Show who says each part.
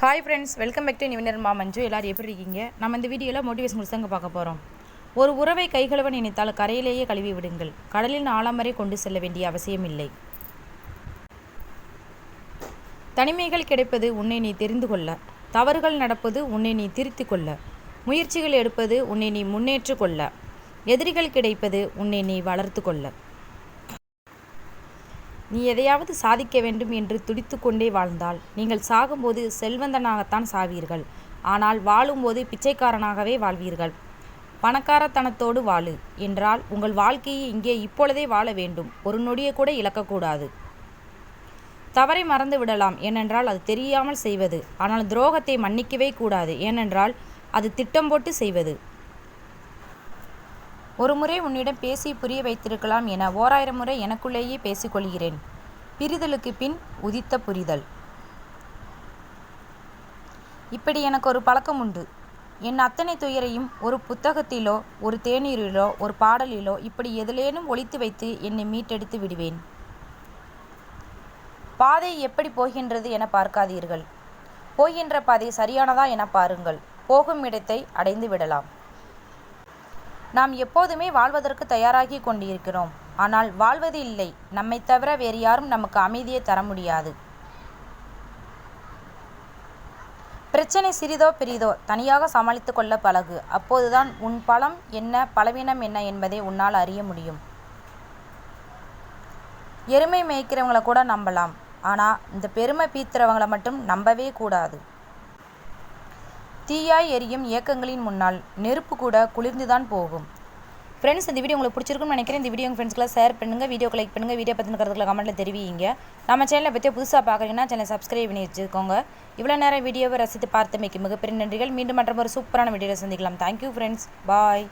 Speaker 1: Hi friends, welcome back to நிவினர் மஞ்சு. எல்லோரும் எப்படி இருக்கீங்க? நம்ம இந்த வீடியோவில் மோட்டிவேஷன் முடிச்சாங்க பார்க்க போகிறோம். ஒரு உறவை கைகழுவ நினைத்தால் கரையிலேயே கழுவி விடுங்கள். கடலின் ஆழம் வரை கொண்டு செல்ல வேண்டிய அவசியம் இல்லை. தனிமைகள் கிடைப்பது உன்னை நீ தெரிந்து கொள்ள, தவறுகள் நடப்பது உன்னை நீ திருத்தி கொள்ள, முயற்சிகள் எடுப்பது உன்னை நீ முன்னேற்று கொள்ள, எதிரிகள் கிடைப்பது உன்னை நீ வளர்த்து கொள்ள. நீ எதையாவது சாதிக்க வேண்டும் என்று துடித்து கொண்டே வாழ்ந்தால் நீங்கள் சாகும்போது செல்வந்தனாகத்தான் சாவீர்கள். ஆனால் வாழும்போது பிச்சைக்காரனாகவே வாழ்வீர்கள். பணக்காரத்தனத்தோடு வாழு என்றால் உங்கள் வாழ்க்கையை இங்கே இப்பொழுதே வாழ வேண்டும். ஒரு நொடியை கூட இழக்கக்கூடாது. தவறை மறந்து விடலாம், ஏனென்றால் அது தெரியாமல் செய்வது. ஆனால் துரோகத்தை மன்னிக்கவே கூடாது, ஏனென்றால் அது திட்டம் போட்டு செய்வது. ஒரு முறை உன்னிடம் பேசி புரிய வைத்திருக்கலாம் என 1000 முறை எனக்குள்ளேயே பேசிக்கொள்கிறேன். பிரிதலுக்கு பின் உதித்த புரிதல். இப்படி எனக்கு ஒரு பழக்கம் உண்டு. என் அத்தனை துயரையும் ஒரு புத்தகத்திலோ, ஒரு தேநீரிலோ, ஒரு பாடலிலோ, இப்படி எதிலேனும் ஒளித்து வைத்து என்னை மீட்டெடுத்து விடுவேன். பாதை எப்படி போகின்றது என பார்க்காதீர்கள். போகின்ற பாதை சரியானதா என பாருங்கள். போகும் இடத்தை அடைந்து விடலாம். நாம் எப்போதுமே வாழ்வதற்கு தயாராகி கொண்டிருக்கிறோம். ஆனால் வாழ்வது இல்லை. நம்மை தவிர வேறு யாரும் நமக்கு அமைதியை தர முடியாது. பிரச்சனை சிறிதோ பெரிதோ தனியாக சமாளித்து கொள்ள பழகு. அப்போதுதான் உன் பலம் என்ன, பலவீனம் என்ன என்பதை உன்னால் அறிய முடியும். எருமை மேய்க்கிறவங்களை கூட நம்பலாம், ஆனால் இந்த பெருமை பீத்துறவங்களை மட்டும் நம்பவே கூடாது. தீயாய் எரியும் இயக்கங்களின் முன்னால் நெருப்பு கூட குளிர்ந்துதான் போகும். ஃப்ரெண்ட்ஸ், இந்த வீடியோ உங்களுக்கு பிடிச்சிருக்குன்னு நினைக்கிறேன். இந்த வீடியோ உங்கள் ஃப்ரெண்ட்ஸ்க்குலாம் ஷேர் பண்ணுங்கள், வீடியோக்கு லைக் பண்ணுங்கள், வீடியோ பற்றின கருத்துக்களை கமெண்ட்டில் தெரிவிங்க. நம்ம சேனலை பற்றி புதுசாக பார்க்குறீங்கன்னா சேனலை சப்ஸ்கிரைப் பண்ணி வச்சுக்கோங்க. இவ்வளோ நேரம் வீடியோவை ரசித்து பார்த்தமைக்கு மிகப்பெரிய நன்றிகள். மீண்டும் மற்ற ஒரு சூப்பரான வீடியோவில் சந்திக்கலாம். தேங்க்யூ ஃப்ரெண்ட்ஸ், பாய்.